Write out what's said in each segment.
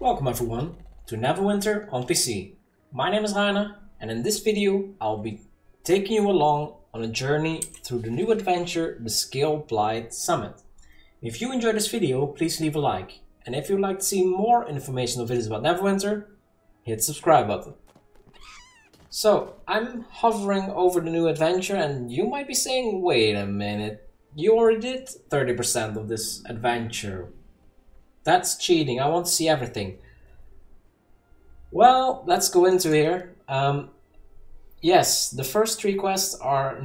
Welcome everyone to Neverwinter on PC. My name is Rainer, and in this video I'll be taking you along on a journey through the new adventure, the Scaleblight Summit. If you enjoyed this video, please leave a like, and if you'd like to see more informational videos about Neverwinter, hit the subscribe button. So, I'm hovering over the new adventure, and you might be saying, wait a minute, you already did 30% of this adventure. That's cheating, I want to see everything. Well, let's go into here. Yes, the first 3 quests are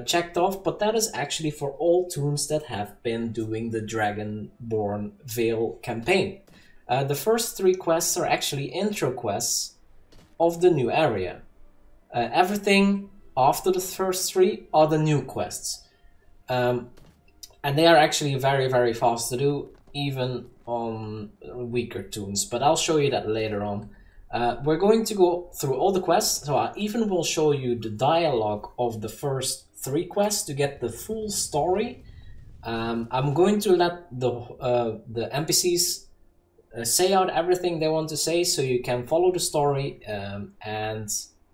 checked off, but that is actually for all toons that have been doing the Dragonborn Vale campaign. The first 3 quests are actually intro quests of the new area. Everything after the first 3 are the new quests. And they are actually very fast to do, even on weaker toons, but I'll show you that later on. We're going to go through all the quests, so I even will show you the dialogue of the first 3 quests to get the full story. I'm going to let the NPCs say out everything they want to say, so you can follow the story, and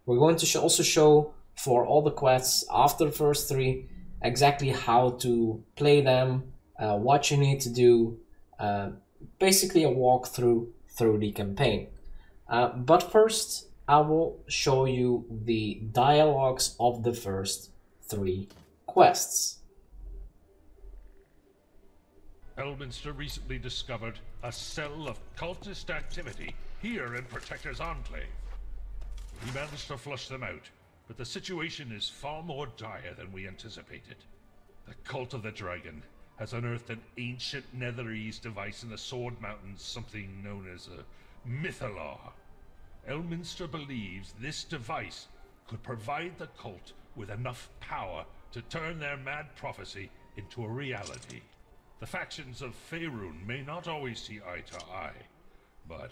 we're going to also show for all the quests after the first 3 exactly how to play them, what you need to do, basically a walkthrough through the campaign. But first, I will show you the dialogues of the first 3 quests. Elminster recently discovered a cell of cultist activity here in Protector's Enclave. He managed to flush them out, but the situation is far more dire than we anticipated. The Cult of the Dragon has unearthed an ancient Netherese device in the Sword Mountains, something known as a Mythalar. Elminster believes this device could provide the cult with enough power to turn their mad prophecy into a reality. The factions of Faerun may not always see eye to eye, but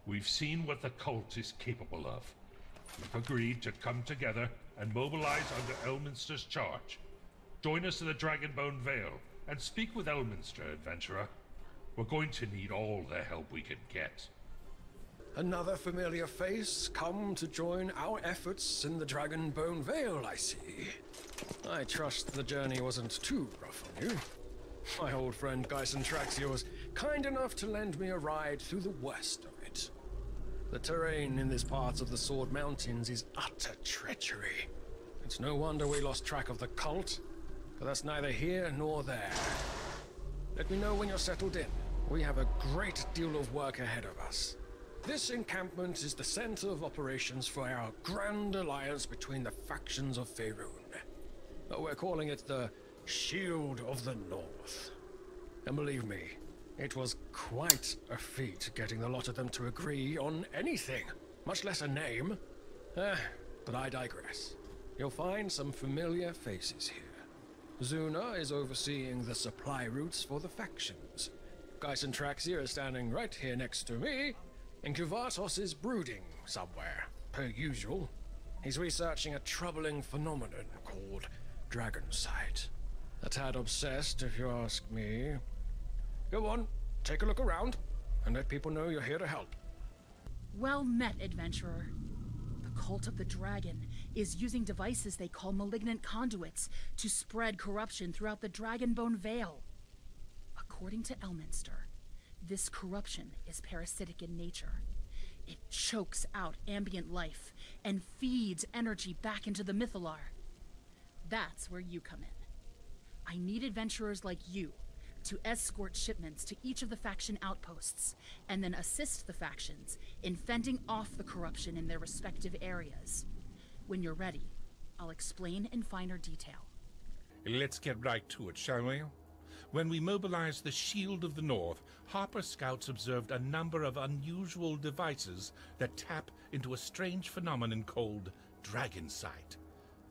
we've seen what the cult is capable of. We've agreed to come together and mobilize under Elminster's charge. Join us in the Dragonbone Vale and speak with Elminster, adventurer. We're going to need all the help we can get. Another familiar face come to join our efforts in the Dragonbone Vale, I see. I trust the journey wasn't too rough on you. My old friend Gyllenswärd was kind enough to lend me a ride through the worst of it. The terrain in this part of the Sword Mountains is utter treachery. It's no wonder we lost track of the cult, but that's neither here nor there. Let me know when you're settled in. We have a great deal of work ahead of us. This encampment is the center of operations for our grand alliance between the factions of Faerun. We're calling it the Shield of the North. And believe me, it was quite a feat getting the lot of them to agree on anything, much less a name. But I digress. You'll find some familiar faces here. Zuna is overseeing the supply routes for the factions. Gyllenswärd is standing right here next to me. Incuvatos is brooding somewhere, per usual. He's researching a troubling phenomenon called dragon sight. A tad obsessed, if you ask me. Go on, take a look around, and let people know you're here to help. Well met, adventurer. The Cult of the Dragon is using devices they call malignant conduits to spread corruption throughout the Dragonbone Vale. According to Elminster, this corruption is parasitic in nature. It chokes out ambient life and feeds energy back into the Mythalar. That's where you come in. I need adventurers like you to escort shipments to each of the faction outposts, and then assist the factions in fending off the corruption in their respective areas. When you're ready, I'll explain in finer detail. Let's get right to it, shall we? When we mobilized the Shield of the North, Harper scouts observed a number of unusual devices that tap into a strange phenomenon called dragon sight.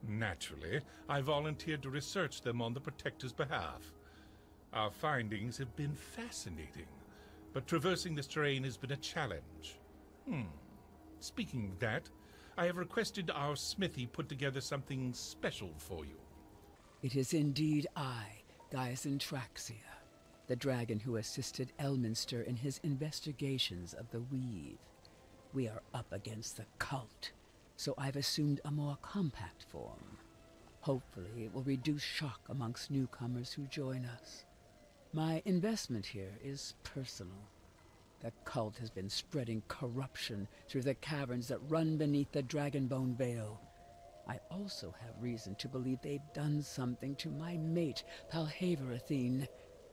Naturally, I volunteered to research them on the Protector's behalf. Our findings have been fascinating, but traversing this terrain has been a challenge. Speaking of that, I have requested our smithy put together something special for you. It is indeed I, Gyllenswärd. the dragon who assisted Elminster in his investigations of the Weave. We are up against the cult, so I've assumed a more compact form. Hopefully it will reduce shock amongst newcomers who join us. My investment here is personal. The cult has been spreading corruption through the caverns that run beneath the Dragonbone Vale. I also have reason to believe they've done something to my mate, Fåhraeus.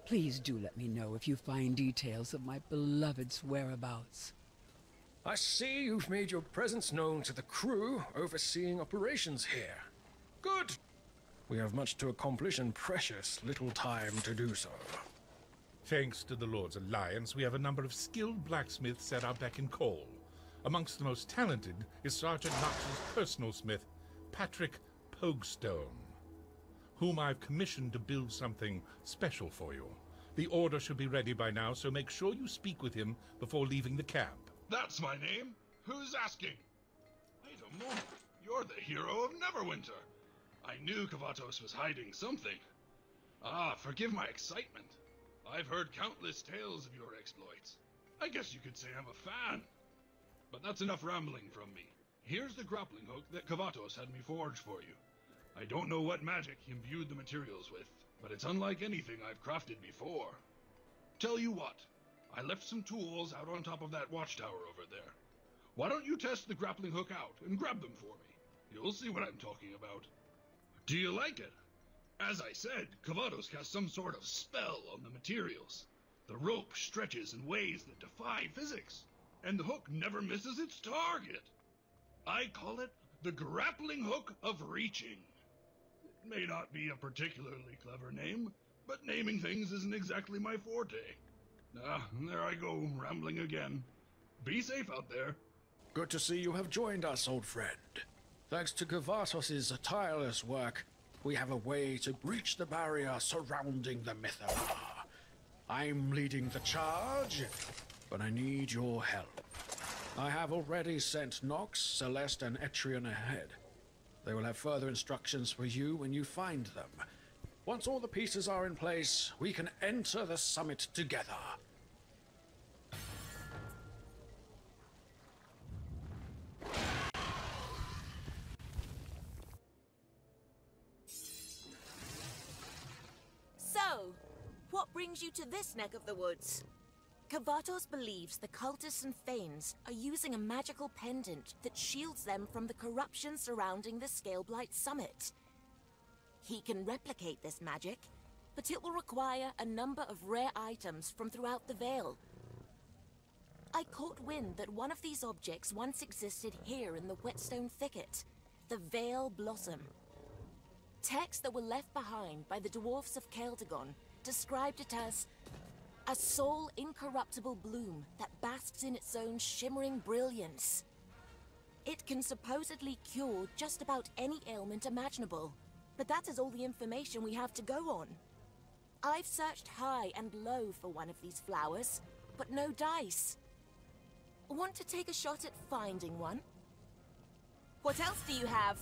Please do let me know if you find details of my beloved's whereabouts. I see you've made your presence known to the crew overseeing operations here. Good. We have much to accomplish and precious little time to do so. Thanks to the Lord's alliance, we have a number of skilled blacksmiths at our beck and call. Amongst the most talented is Sergeant Knox's personal smith, Patrick Pogstone, whom I've commissioned to build something special for you. The order should be ready by now, so make sure you speak with him before leaving the camp. That's my name. Who's asking? Wait a moment. You're the hero of Neverwinter. I knew Kavatos was hiding something. Ah, forgive my excitement. I've heard countless tales of your exploits. I guess you could say I'm a fan. But that's enough rambling from me. Here's the grappling hook that Kavatos had me forge for you. I don't know what magic he imbued the materials with, but it's unlike anything I've crafted before. Tell you what, I left some tools out on top of that watchtower over there. Why don't you test the grappling hook out and grab them for me? You'll see what I'm talking about. Do you like it? As I said, Kavatos cast some sort of spell on the materials. The rope stretches in ways that defy physics, and the hook never misses its target. I call it the grappling hook of reaching. It may not be a particularly clever name, but naming things isn't exactly my forte. Ah, there I go, rambling again. Be safe out there. Good to see you have joined us, old friend. Thanks to Kavatos' tireless work, we have a way to breach the barrier surrounding the Mythra. I'm leading the charge, but I need your help. I have already sent Nox, Celeste, and Etrian ahead. They will have further instructions for you when you find them. Once all the pieces are in place, we can enter the summit together. So, what brings you to this neck of the woods? Kavatos believes the cultists and Thanes are using a magical pendant that shields them from the corruption surrounding the Scaleblight Summit. He can replicate this magic, but it will require a number of rare items from throughout the Vale. I caught wind that one of these objects once existed here in the Whetstone Thicket, the Vale Blossom. Texts that were left behind by the dwarfs of Celdagon described it as a sole incorruptible bloom that basks in its own shimmering brilliance. It can supposedly cure just about any ailment imaginable, but that is all the information we have to go on. I've searched high and low for one of these flowers, but no dice. Want to take a shot at finding one? What else do you have?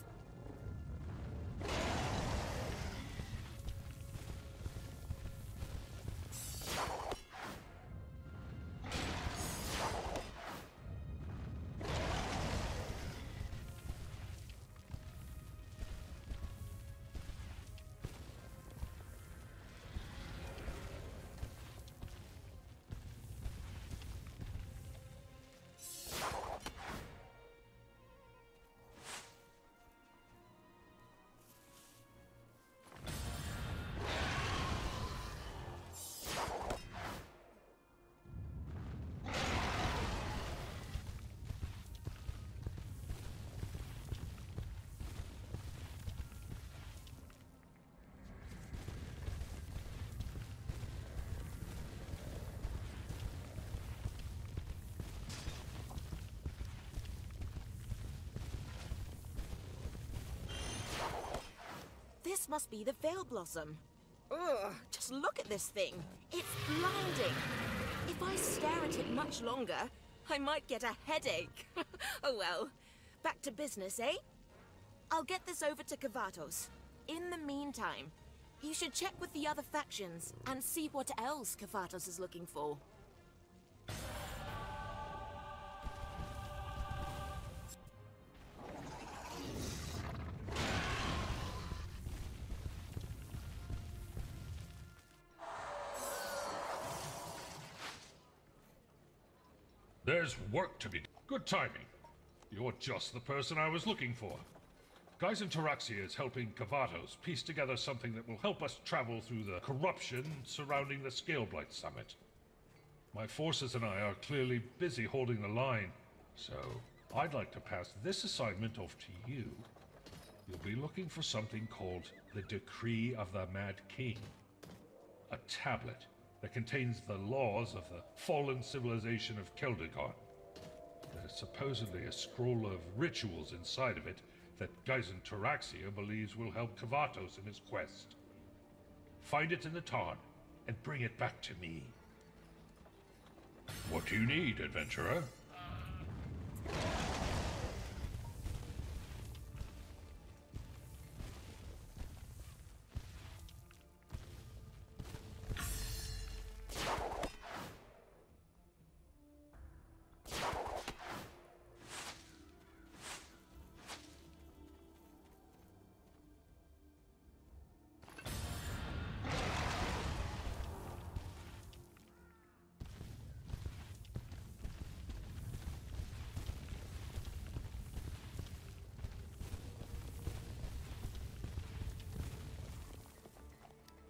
This must be the Vale Blossom. Ugh, just look at this thing. It's blinding. If I stare at it much longer, I might get a headache. Oh well. Back to business, eh? I'll get this over to Kavatos. In the meantime, You should check with the other factions and see what else Kavatos is looking for. There's work to be done. Good timing. You're just the person I was looking for. Gyllenswärd is helping Kavatos piece together something that will help us travel through the corruption surrounding the Scaleblight Summit. My forces and I are clearly busy holding the line, so I'd like to pass this assignment off to you. You'll be looking for something called the Decree of the Mad King. A tablet that contains the laws of the fallen civilization of Hildebrant. There's supposedly a scroll of rituals inside of it that Gyllenswärd believes will help Kavatos in his quest. Find it in the tarn and bring it back to me. What do you need, adventurer?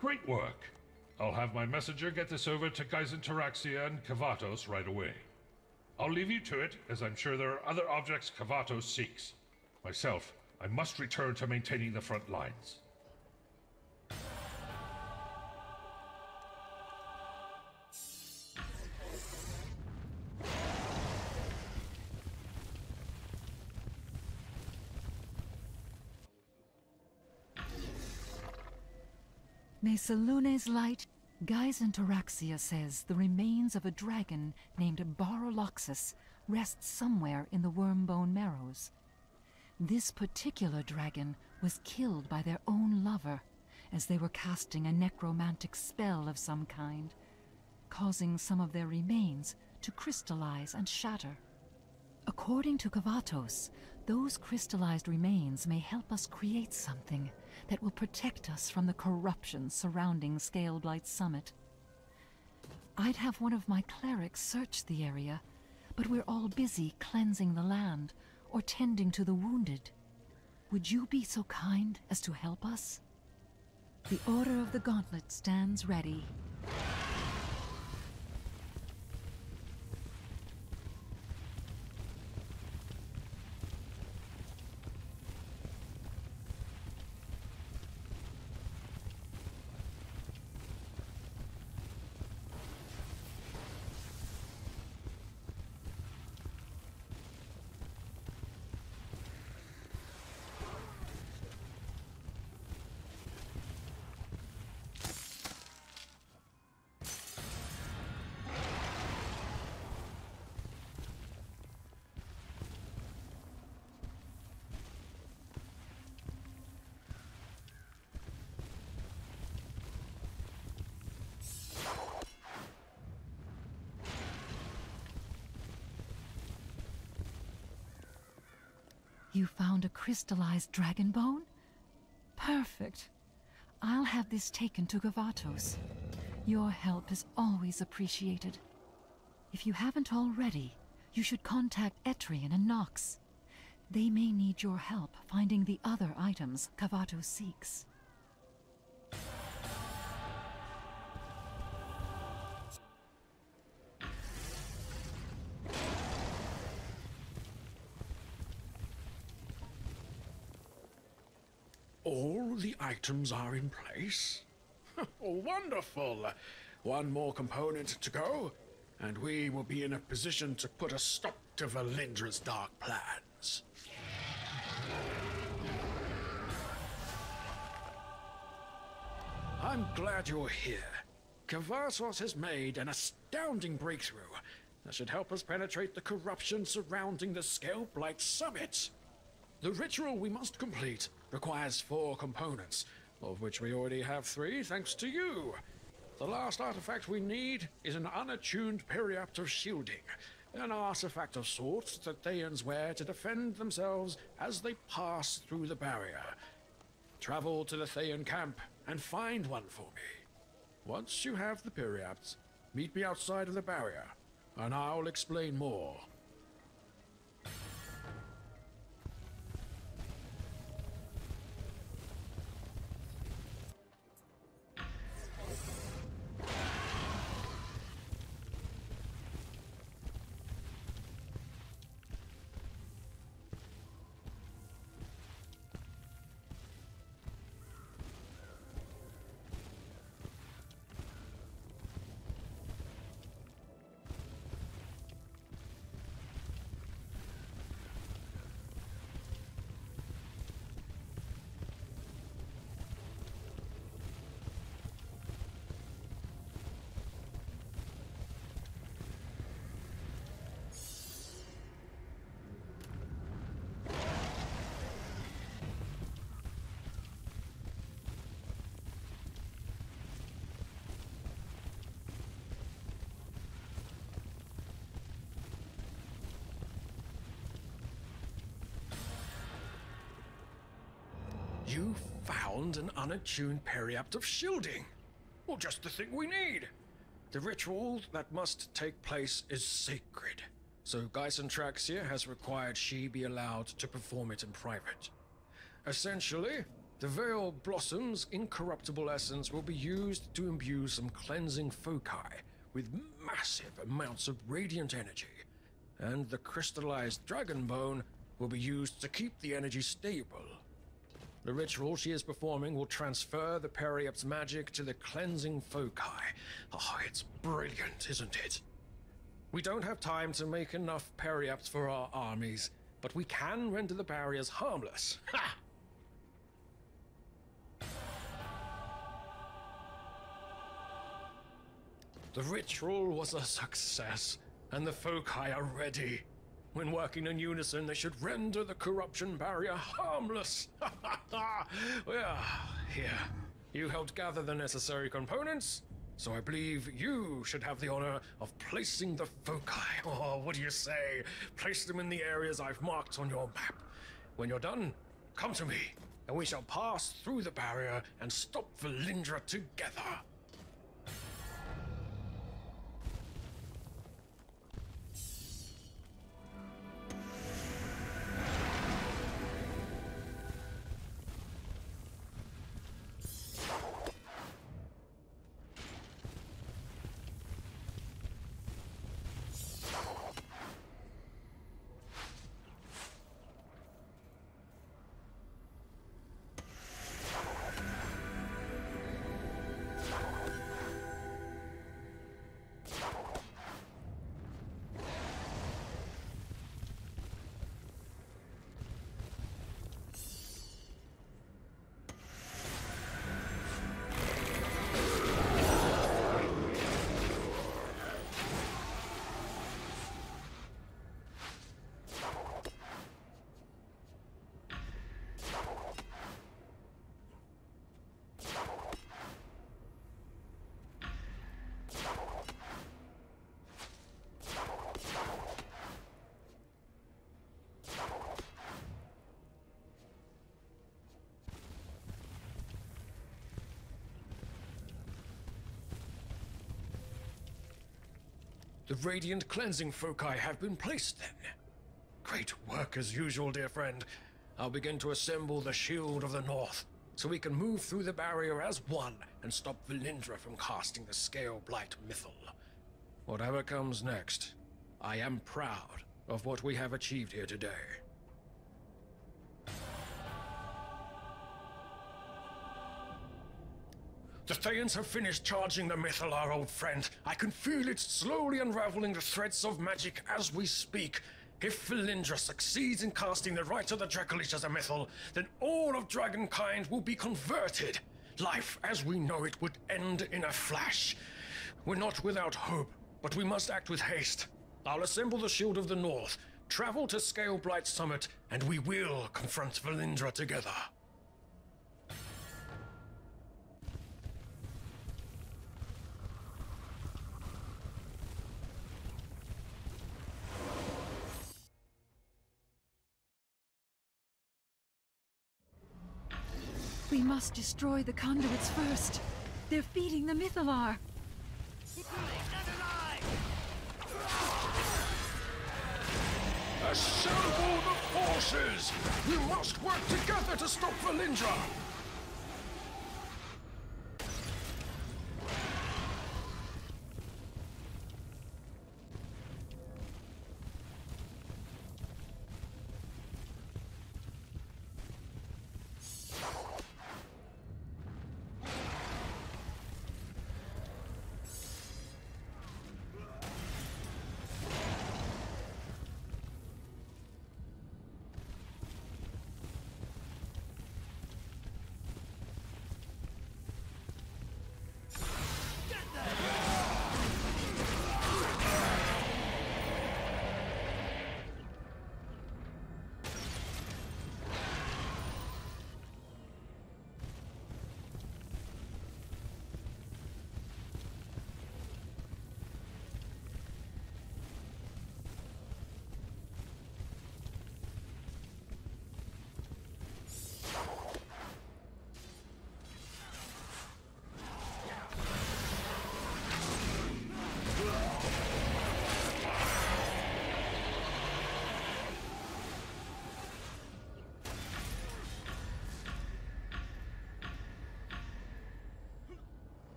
Great work. I'll have my messenger get this over to Gyllenswärd and Kavatos right away. I'll leave you to it, as I'm sure there are other objects Kavatos seeks. Myself, I must return to maintaining the front lines. May Salune's light, Gyllenswärd says the remains of a dragon named Baroloxus rest somewhere in the Wormbone Marrows. This particular dragon was killed by their own lover as they were casting a necromantic spell of some kind, causing some of their remains to crystallize and shatter. According to Kavatos, those crystallized remains may help us create something that will protect us from the corruption surrounding Scaleblight Summit. I'd have one of my clerics search the area, but we're all busy cleansing the land or tending to the wounded. Would you be so kind as to help us? The Order of the Gauntlet stands ready. You found a crystallized dragon bone? Perfect. I'll have this taken to Kavatos. Your help is always appreciated. If you haven't already, you should contact Etrian and Nox. They may need your help finding the other items Kavatos seeks. All the items are in place? Wonderful! One more component to go, and we will be in a position to put a stop to Valindra's dark plans. I'm glad you're here. Kavatos has made an astounding breakthrough that should help us penetrate the corruption surrounding the Scaleblight Summit. The ritual we must complete requires 4 components, of which we already have 3 thanks to you. The last artifact we need is an unattuned periapt of shielding, an artifact of sorts that Thayans wear to defend themselves as they pass through the barrier. Travel to the Thayan camp and find one for me. Once you have the periapts, meet me outside of the barrier, and I'll explain more. You found an unattuned periapt of shielding. Well, just the thing we need. The ritual that must take place is sacred, so Gyllenswärd has required she be allowed to perform it in private. Essentially, the Veil Blossom's incorruptible essence will be used to imbue some cleansing foci with massive amounts of radiant energy, and the crystallized dragon bone will be used to keep the energy stable. The ritual she is performing will transfer the periapt's magic to the cleansing foci. Oh, it's brilliant, isn't it? We don't have time to make enough periapts for our armies, but we can render the barriers harmless. Ha! The ritual was a success, and the foci are ready. When working in unison, they should render the corruption barrier harmless. Well, here. You helped gather the necessary components, so I believe you should have the honor of placing the foci. Oh, what do you say? Place them in the areas I've marked on your map. When you're done, come to me, and we shall pass through the barrier and stop Valindra together. The radiant cleansing foci have been placed then. Great work as usual, dear friend. I'll begin to assemble the Shield of the North, so we can move through the barrier as one and stop Valindra from casting the Scaleblight Mythal. Whatever comes next, I am proud of what we have achieved here today. The Thayans have finished charging the Mythal, our old friend. I can feel it slowly unraveling the threads of magic as we speak. If Valindra succeeds in casting the Rite of the Dracolich as a Mythal, then all of dragonkind will be converted. Life as we know it would end in a flash. We're not without hope, but we must act with haste. I'll assemble the Shield of the North, travel to Scaleblight Summit, and we will confront Valindra together. We must destroy the conduits first. They're feeding the Mythalar. Assemble the forces! We must work together to stop Valindra!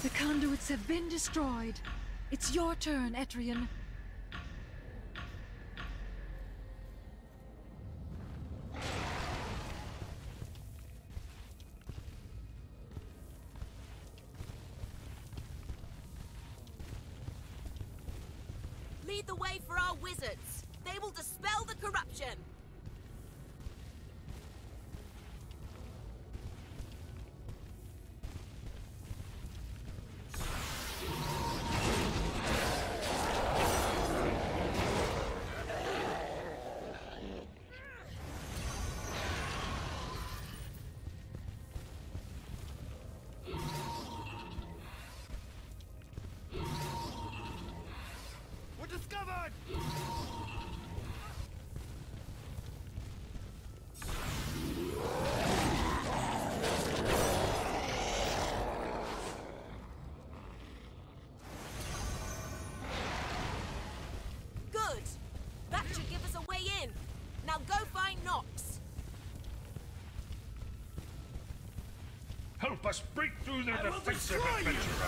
The conduits have been destroyed. It's your turn, Etrian. Lead the way for our wizards. They will dispel the corruption. Discovered! Good! That should give us a way in. Now go find Nox. Help us break through their defensive adventurer.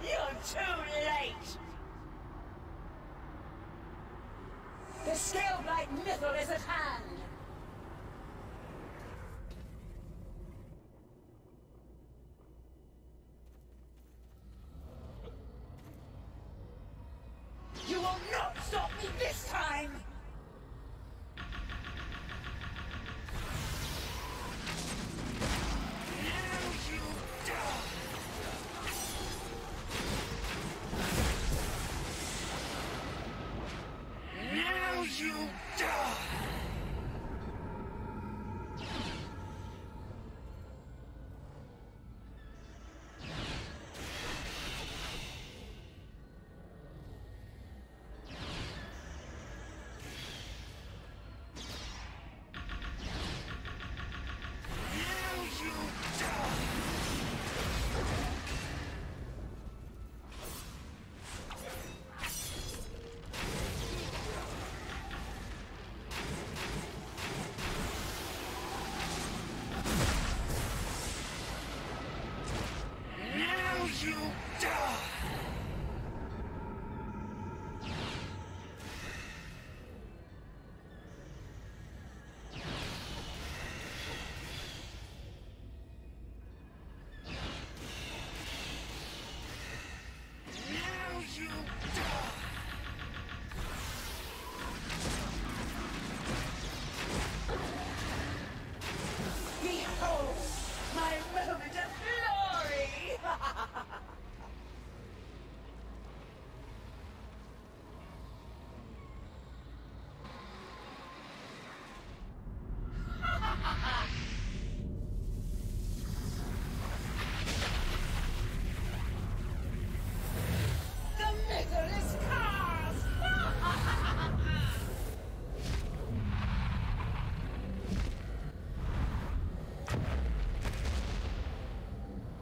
You're too late! The Scaleblight Mythal is at hand! You will not stop me this time!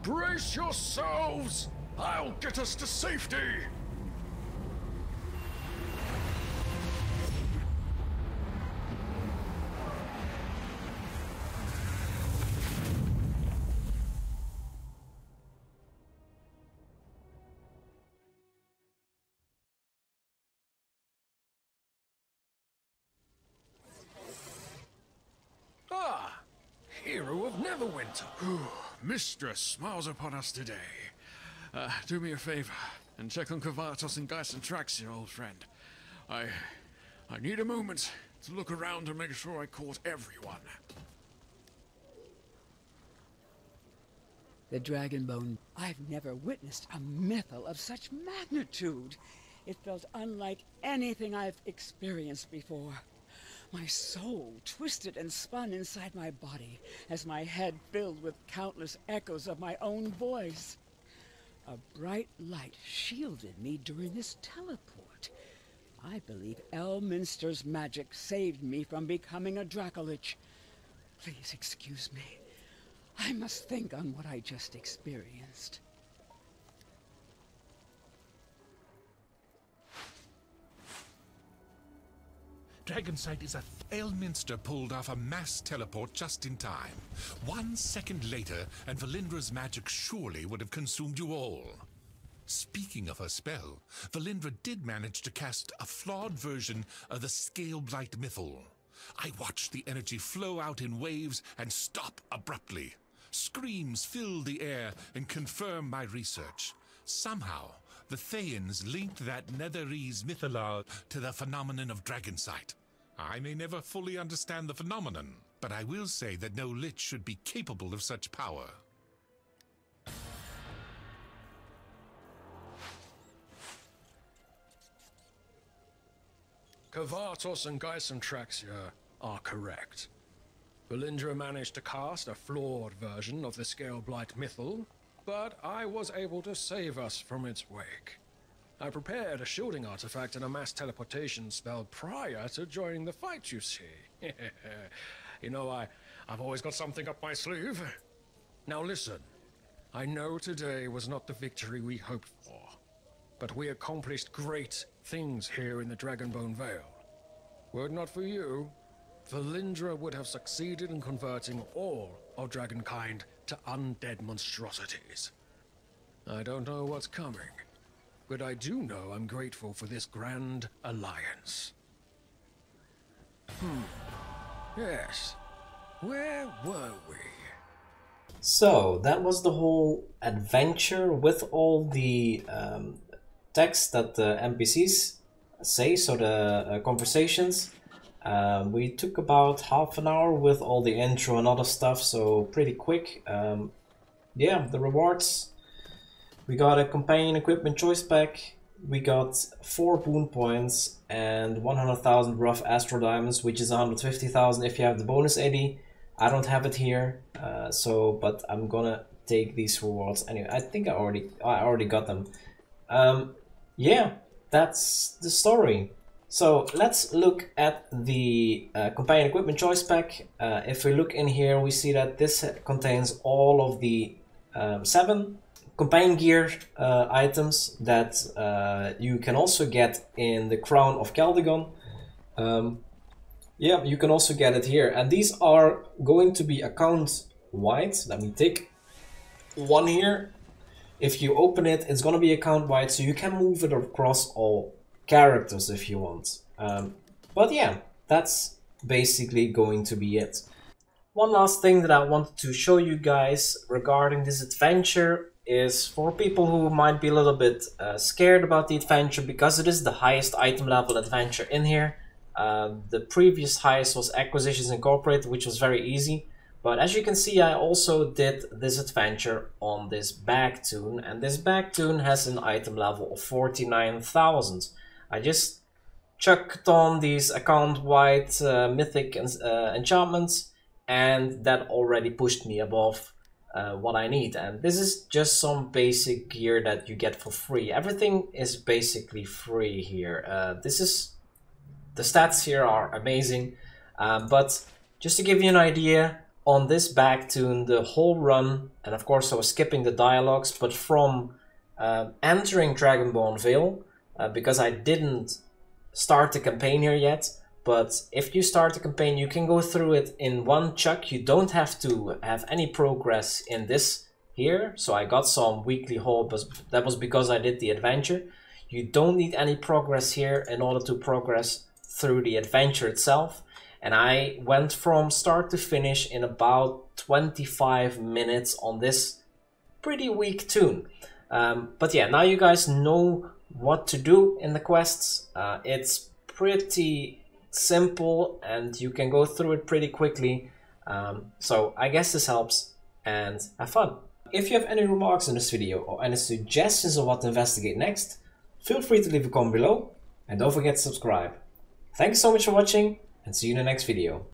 Brace yourselves! I'll get us to safety! Ah! Hero of Neverwinter! Mistress smiles upon us today. Do me a favor and check on Kavatos and Gyllenswärd, old friend. I need a moment to look around and make sure I caught everyone. The Dragonbone. I've never witnessed a mythal of such magnitude. It felt unlike anything I've experienced before. My soul twisted and spun inside my body as my head filled with countless echoes of my own voice. A bright light shielded me during this teleport. I believe Elminster's magic saved me from becoming a Dracolich. Please excuse me. I must think on what I just experienced. Dragonsight is a... Elminster pulled off a mass teleport just in time. 1 second later, and Valindra's magic surely would have consumed you all. Speaking of her spell, Valindra did manage to cast a flawed version of the Scaleblight Mythal. I watched the energy flow out in waves and stop abruptly. Screams filled the air and confirmed my research. Somehow, the Thayians linked that Netherese mythology to the phenomenon of Dragonsight. I may never fully understand the phenomenon, but I will say that no Lich should be capable of such power. Kavatos and Gyllenswärd are correct. Valindra managed to cast a flawed version of the Scaleblight Mythal, but I was able to save us from its wake. I prepared a shielding artifact and a mass teleportation spell prior to joining the fight, you see. You know, I've always got something up my sleeve. Now listen, I know today was not the victory we hoped for, but we accomplished great things here in the Dragonbone Vale. Were it not for you, Valindra would have succeeded in converting all of dragonkind to undead monstrosities. I don't know what's coming, but I do know I'm grateful for this grand alliance. Yes. Where were we? So, that was the whole adventure with all the text that the NPCs say, so the conversations. We took about half an hour with all the intro and other stuff, so pretty quick. Yeah, the rewards. We got a companion equipment choice pack. We got 4 boon points and 100,000 rough astro diamonds, which is 150,000 if you have the bonus 80. I don't have it here, but I'm gonna take these rewards anyway. I think I already got them. Yeah, that's the story. So let's look at the companion equipment choice pack. If we look in here, we see that this contains all of the 7 companion gear items that you can also get in the Crown of Caldegon. Yeah, you can also get it here, and these are going to be account wide. Let me take one here. If you open it, it's going to be account wide, so you can move it across all characters if you want. But yeah, that's basically going to be it. One last thing that I wanted to show you guys regarding this adventure is for people who might be a little bit scared about the adventure, because it is the highest item level adventure in here. The previous highest was Acquisitions Incorporated, which was very easy. But as you can see, I also did this adventure on this bag tune, and this bag tune has an item level of 49,000. I just chucked on these account-wide mythic enchantments, and that already pushed me above what I need. And this is just some basic gear that you get for free. Everything is basically free here. The stats here are amazing, but just to give you an idea, on this back tune the whole run, and of course I was skipping the dialogues, but from entering Dragonborn Vale, because I didn't start the campaign here yet, but if you start the campaign you can go through it in one chuck. You don't have to have any progress in this here, so I got some weekly haul, but that was because I did the adventure. You don't need any progress here in order to progress through the adventure itself. And I went from start to finish in about 25 minutes on this pretty weak tune. But yeah, now you guys know what to do in the quests. It's pretty simple and you can go through it pretty quickly. So I guess this helps, and have fun. If you have any remarks on this video or any suggestions on what to investigate next, feel free to leave a comment below, and don't forget to subscribe. Thanks so much for watching, and see you in the next video.